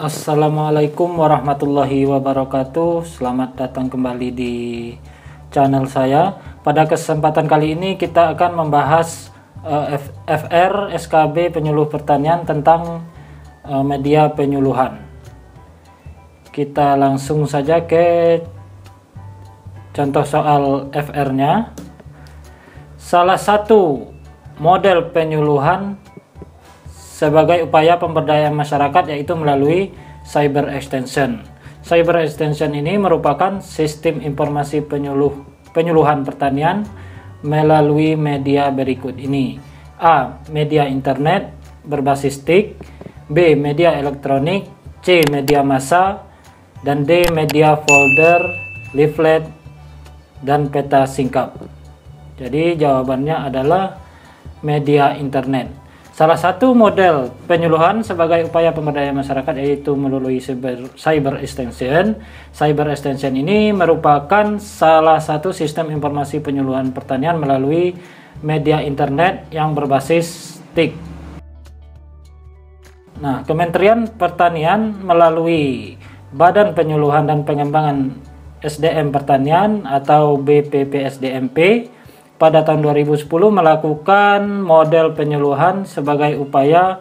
Assalamualaikum warahmatullahi wabarakatuh. Selamat datang kembali di channel saya. Pada kesempatan kali ini kita akan membahas FR SKB penyuluh pertanian tentang media penyuluhan. Kita langsung saja ke contoh soal FR-nya. Salah satu model penyuluhan sebagai upaya pemberdayaan masyarakat yaitu melalui cyber extension. Cyber extension ini merupakan sistem informasi penyuluhan pertanian melalui media berikut ini. A. Media internet berbasis TIK, B. Media elektronik, C. Media massa, dan D. Media folder, leaflet, dan peta singkap. Jadi jawabannya adalah media internet. Salah satu model penyuluhan sebagai upaya pemberdayaan masyarakat yaitu melalui cyber extension. Cyber extension ini merupakan salah satu sistem informasi penyuluhan pertanian melalui media internet yang berbasis TIK. Nah, Kementerian Pertanian melalui Badan Penyuluhan dan Pengembangan SDM Pertanian atau BPPSDMP pada tahun 2010 melakukan model penyuluhan sebagai upaya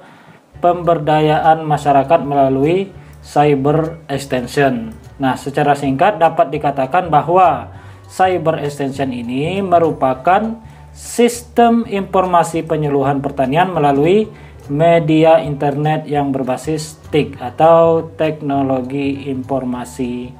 pemberdayaan masyarakat melalui cyber extension. Nah, secara singkat dapat dikatakan bahwa cyber extension ini merupakan sistem informasi penyuluhan pertanian melalui media internet yang berbasis TIK atau teknologi informasi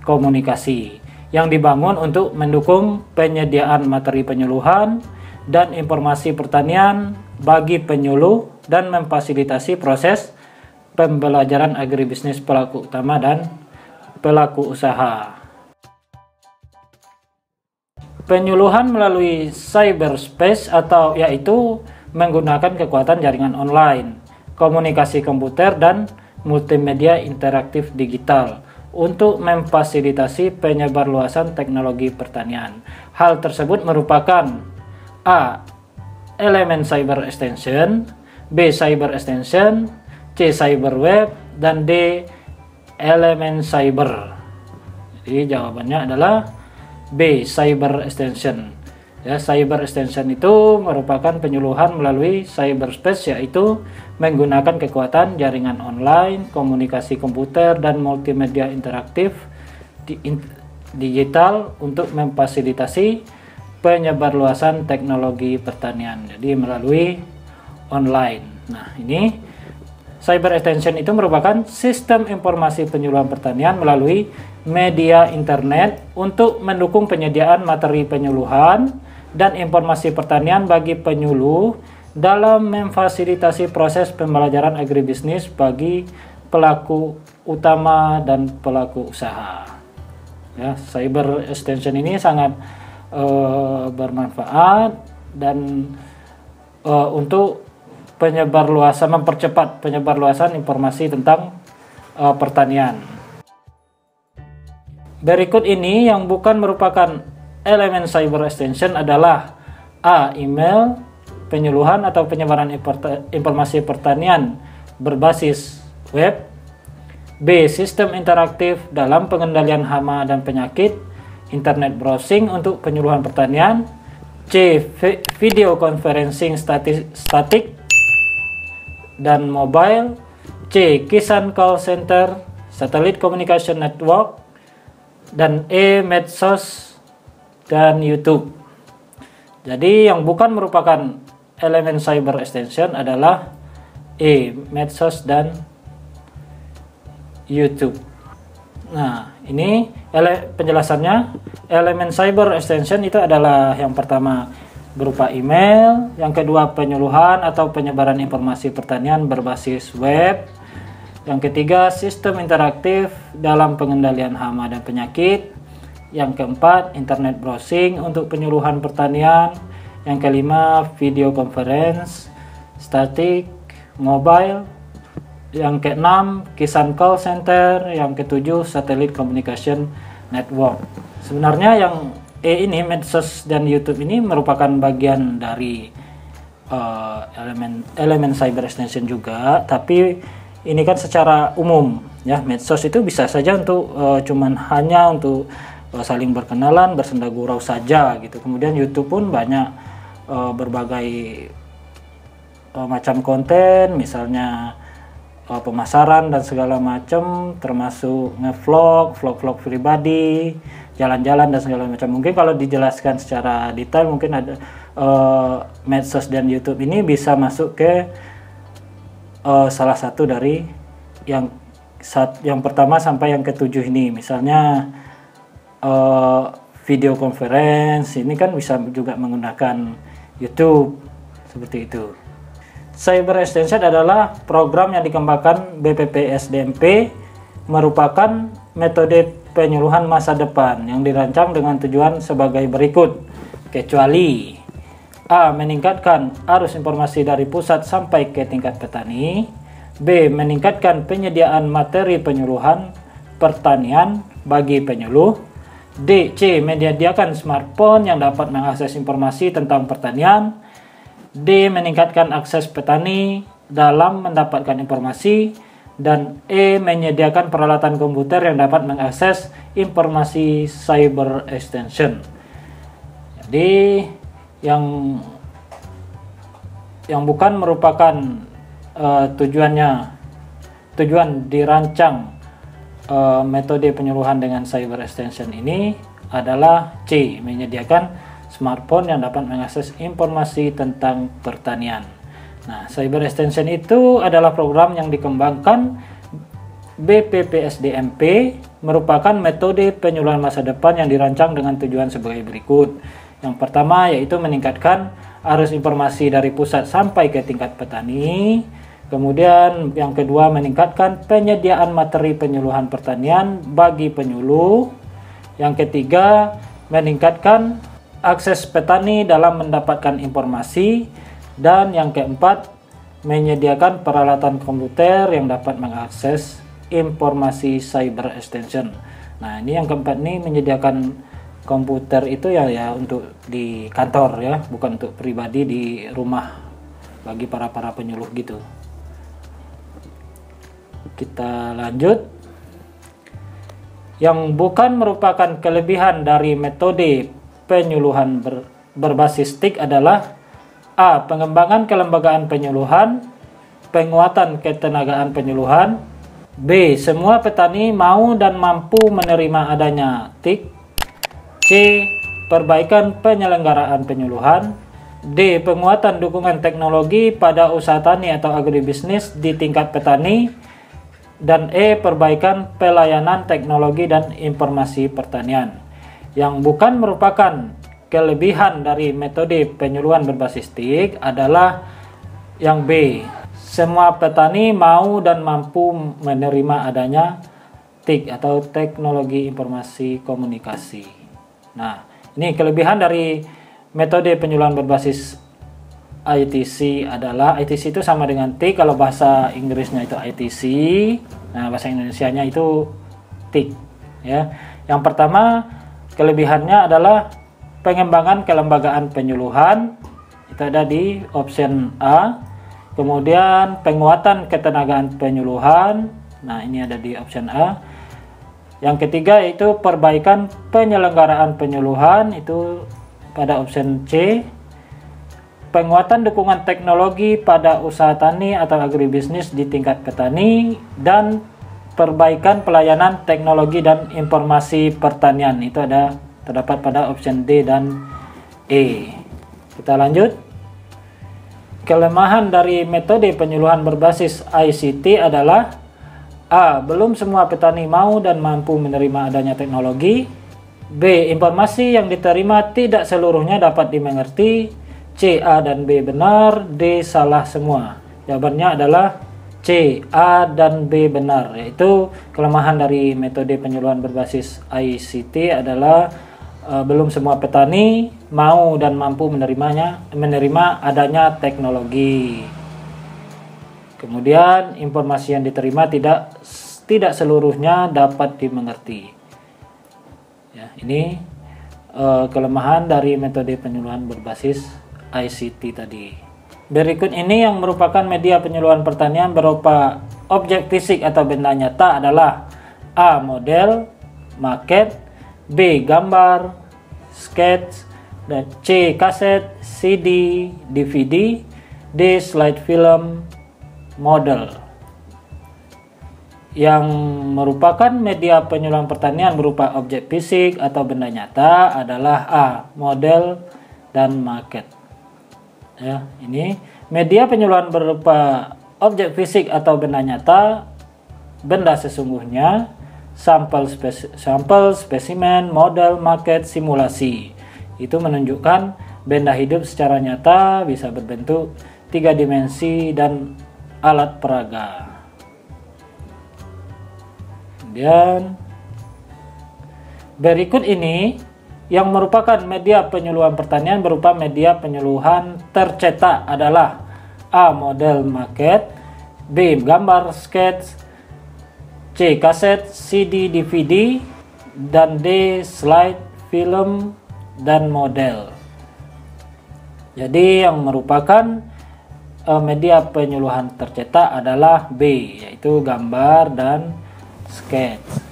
komunikasi yang dibangun untuk mendukung penyediaan materi penyuluhan dan informasi pertanian bagi penyuluh dan memfasilitasi proses pembelajaran agribisnis pelaku utama dan pelaku usaha. Penyuluhan melalui cyberspace atau yaitu menggunakan kekuatan jaringan online, komunikasi komputer dan multimedia interaktif digital untuk memfasilitasi penyebarluasan teknologi pertanian. Hal tersebut merupakan A. Elemen cyber extension, B. Cyber extension, C. Cyber web, dan D. Elemen cyber. Jadi jawabannya adalah B. Cyber extension. Ya, cyber extension itu merupakan penyuluhan melalui cyberspace yaitu menggunakan kekuatan jaringan online, komunikasi komputer, dan multimedia interaktif digital untuk memfasilitasi penyebarluasan teknologi pertanian. Jadi melalui online. Nah, ini cyber extension itu merupakan sistem informasi penyuluhan pertanian melalui media internet untuk mendukung penyediaan materi penyuluhan dan informasi pertanian bagi penyuluh dalam memfasilitasi proses pembelajaran agribisnis bagi pelaku utama dan pelaku usaha. Ya, cyber extension ini sangat bermanfaat dan untuk mempercepat penyebarluasan informasi tentang pertanian. Berikut ini yang bukan merupakan elemen cyber extension adalah A. Email penyuluhan atau penyebaran informasi pertanian berbasis web, B. Sistem interaktif dalam pengendalian hama dan penyakit, internet browsing untuk penyuluhan pertanian, C. Video conferencing statik dan mobile, C. Kisan call center, satellite communication network, dan E. Medsos dan YouTube. Jadi yang bukan merupakan elemen cyber extension adalah E. Medsos dan YouTube. Nah, ini penjelasannya. Elemen cyber extension itu adalah yang pertama berupa email, yang kedua penyuluhan atau penyebaran informasi pertanian berbasis web, yang ketiga sistem interaktif dalam pengendalian hama dan penyakit, yang keempat internet browsing untuk penyuluhan pertanian, yang kelima video conference statik mobile, yang keenam Kisan call center, yang ketujuh satellite communication network. Sebenarnya yang E ini, medsos dan YouTube ini merupakan bagian dari elemen cyber extension juga, tapi ini kan secara umum ya, medsos itu bisa saja untuk cuman hanya untuk saling berkenalan, bersenda gurau saja gitu. Kemudian YouTube pun banyak berbagai macam konten, misalnya pemasaran dan segala macam, termasuk ngevlog, vlog-vlog pribadi, jalan-jalan dan segala macam. Mungkin kalau dijelaskan secara detail mungkin ada medsos dan YouTube ini bisa masuk ke salah satu dari yang pertama sampai yang ketujuh ini. Misalnya video conference ini kan bisa juga menggunakan YouTube seperti itu. Cyber Extension adalah program yang dikembangkan BPPSDMP, merupakan metode penyuluhan masa depan yang dirancang dengan tujuan sebagai berikut, kecuali A. Meningkatkan arus informasi dari pusat sampai ke tingkat petani, B. Meningkatkan penyediaan materi penyuluhan pertanian bagi penyuluh, C. Menyediakan smartphone yang dapat mengakses informasi tentang pertanian, D. Meningkatkan akses petani dalam mendapatkan informasi, dan E. Menyediakan peralatan komputer yang dapat mengakses informasi cyber extension. Jadi yang bukan merupakan tujuan dirancang metode penyuluhan dengan cyber extension ini adalah C. Menyediakan smartphone yang dapat mengakses informasi tentang pertanian. Nah, cyber extension itu adalah program yang dikembangkan BPPSDMP, merupakan metode penyuluhan masa depan yang dirancang dengan tujuan sebagai berikut. Yang pertama yaitu meningkatkan arus informasi dari pusat sampai ke tingkat petani. Kemudian yang kedua meningkatkan penyediaan materi penyuluhan pertanian bagi penyuluh. Yang ketiga meningkatkan akses petani dalam mendapatkan informasi, dan yang keempat menyediakan peralatan komputer yang dapat mengakses informasi cyber extension. Nah, ini yang keempat nih, menyediakan komputer itu ya untuk di kantor ya, bukan untuk pribadi di rumah bagi para penyuluh gitu. Kita lanjut. Yang bukan merupakan kelebihan dari metode penyuluhan berbasis TIK adalah A. Pengembangan kelembagaan penyuluhan, penguatan ketenagaan penyuluhan, B. Semua petani mau dan mampu menerima adanya TIK, C. Perbaikan penyelenggaraan penyuluhan, D. Penguatan dukungan teknologi pada usaha tani atau agribisnis di tingkat petani, dan E. Perbaikan pelayanan teknologi dan informasi pertanian. Yang bukan merupakan kelebihan dari metode penyuluhan berbasis TIK adalah yang B. Semua petani mau dan mampu menerima adanya TIK atau teknologi informasi komunikasi. Nah, ini kelebihan dari metode penyuluhan berbasis ITC adalah, ITC itu sama dengan TIK, kalau bahasa Inggrisnya itu ITC, nah bahasa Indonesianya itu TIK ya. Yang pertama kelebihannya adalah pengembangan kelembagaan penyuluhan, itu ada di option A. Kemudian penguatan ketenagaan penyuluhan, nah ini ada di option A. Yang ketiga yaitu perbaikan penyelenggaraan penyuluhan, itu pada option C. Penguatan dukungan teknologi pada usaha tani atau agribisnis di tingkat petani, dan perbaikan pelayanan teknologi dan informasi pertanian, itu terdapat pada option D dan E. Kita lanjut. Kelemahan dari metode penyuluhan berbasis ICT adalah A. Belum semua petani mau dan mampu menerima adanya teknologi, B. Informasi yang diterima tidak seluruhnya dapat dimengerti, C. A dan B benar, D salah semua. Jawabannya adalah C. A dan B benar, yaitu kelemahan dari metode penyuluhan berbasis ICT adalah belum semua petani mau dan mampu menerima adanya teknologi. Kemudian informasi yang diterima tidak seluruhnya dapat dimengerti. Ya, ini kelemahan dari metode penyuluhan berbasis ICT tadi. Berikut ini yang merupakan media penyuluhan pertanian berupa objek fisik atau benda nyata adalah A. Model, maket, B. Gambar, sketch, dan C. Kaset, CD, DVD, D. Slide film, model. Yang merupakan media penyuluhan pertanian berupa objek fisik atau benda nyata adalah A. Model dan maket. Ya, ini media penyuluhan berupa objek fisik atau benda nyata, benda sesungguhnya, sampel, spesimen, model, maket, simulasi. Itu menunjukkan benda hidup secara nyata bisa berbentuk 3 dimensi dan alat peraga. Kemudian berikut ini yang merupakan media penyuluhan pertanian berupa media penyuluhan tercetak adalah A. Model, maket, B. Gambar, sketch, C. Kaset, CD, DVD, dan D. Slide film dan model. Jadi yang merupakan media penyuluhan tercetak adalah B, yaitu gambar dan sketch.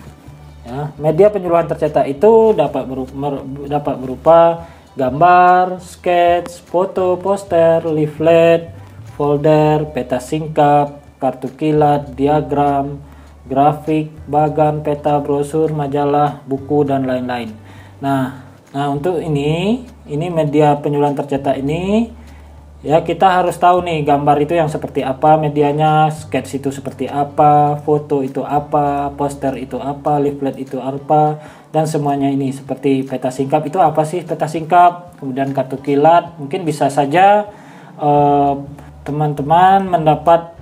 Ya, media penyuluhan tercetak itu dapat berupa gambar, sketch, foto, poster, leaflet, folder, peta singkap, kartu kilat, diagram, grafik, bagan, peta, brosur, majalah, buku, dan lain-lain. Nah, untuk ini media penyuluhan tercetak ini, ya kita harus tahu nih gambar itu yang seperti apa medianya, sketch itu seperti apa, foto itu apa, poster itu apa, leaflet itu apa, dan semuanya ini. Seperti peta singkap itu apa sih peta singkap, kemudian kartu kilat, mungkin bisa saja teman-teman mendapat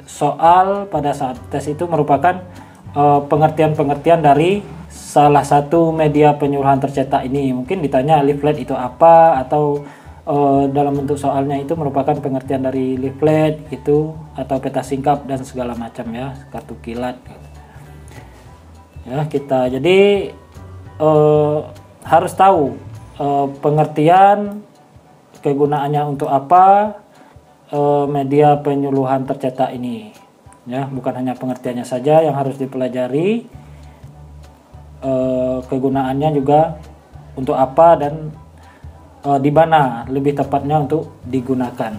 soal pada saat tes itu merupakan pengertian-pengertian dari salah satu media penyuluhan tercetak ini. Mungkin ditanya leaflet itu apa, atau dalam bentuk soalnya itu merupakan pengertian dari leaflet itu, atau peta singkap dan segala macam, ya, kartu kilat. Ya, kita jadi harus tahu pengertian, kegunaannya untuk apa media penyuluhan tercetak ini. Ya, bukan hanya pengertiannya saja yang harus dipelajari, kegunaannya juga untuk apa dan di mana lebih tepatnya untuk digunakan.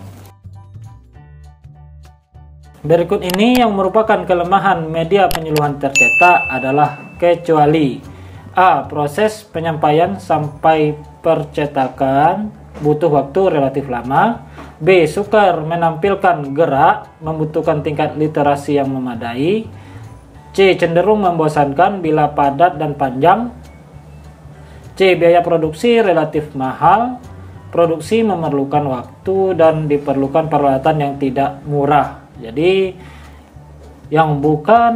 Berikut ini yang merupakan kelemahan media penyuluhan tercetak adalah kecuali A. Proses penyampaian sampai percetakan butuh waktu relatif lama. B. Sukar menampilkan gerak, membutuhkan tingkat literasi yang memadai. C. Cenderung membosankan bila padat dan panjang. C. Biaya produksi relatif mahal. Produksi memerlukan waktu dan diperlukan peralatan yang tidak murah. Jadi yang bukan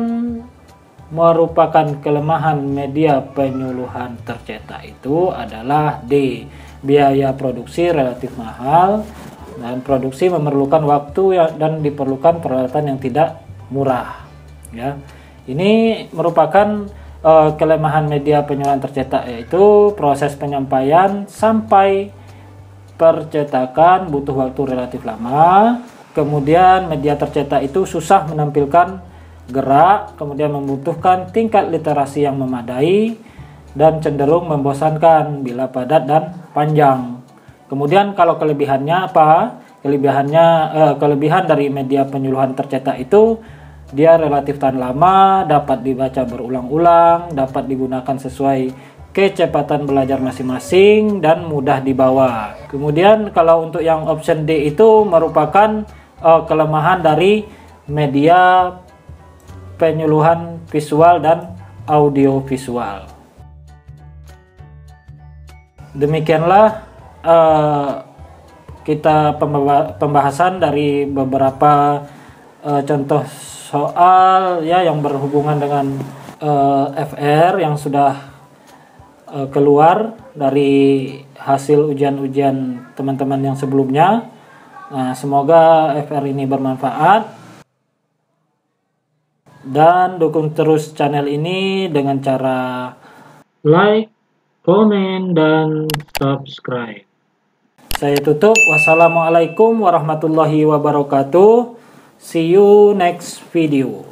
merupakan kelemahan media penyuluhan tercetak itu adalah D. Biaya produksi relatif mahal dan produksi memerlukan waktu dan diperlukan peralatan yang tidak murah. Ya. Ini merupakan kelemahan media penyuluhan tercetak, yaitu proses penyampaian sampai percetakan butuh waktu relatif lama. Kemudian media tercetak itu susah menampilkan gerak, kemudian membutuhkan tingkat literasi yang memadai dan cenderung membosankan bila padat dan panjang. Kemudian kalau kelebihannya apa? Kelebihan dari media penyuluhan tercetak itu dia relatif tahan lama, dapat dibaca berulang-ulang, dapat digunakan sesuai kecepatan belajar masing-masing dan mudah dibawa. Kemudian kalau untuk yang option D itu merupakan kelemahan dari media penyuluhan visual dan audio visual. Demikianlah kita pembahasan dari beberapa contoh soal ya yang berhubungan dengan FR yang sudah keluar dari hasil ujian-ujian teman-teman yang sebelumnya. Nah, semoga FR ini bermanfaat dan dukung terus channel ini dengan cara like, komen, dan subscribe. Saya tutup. Wassalamualaikum warahmatullahi wabarakatuh. See you next video.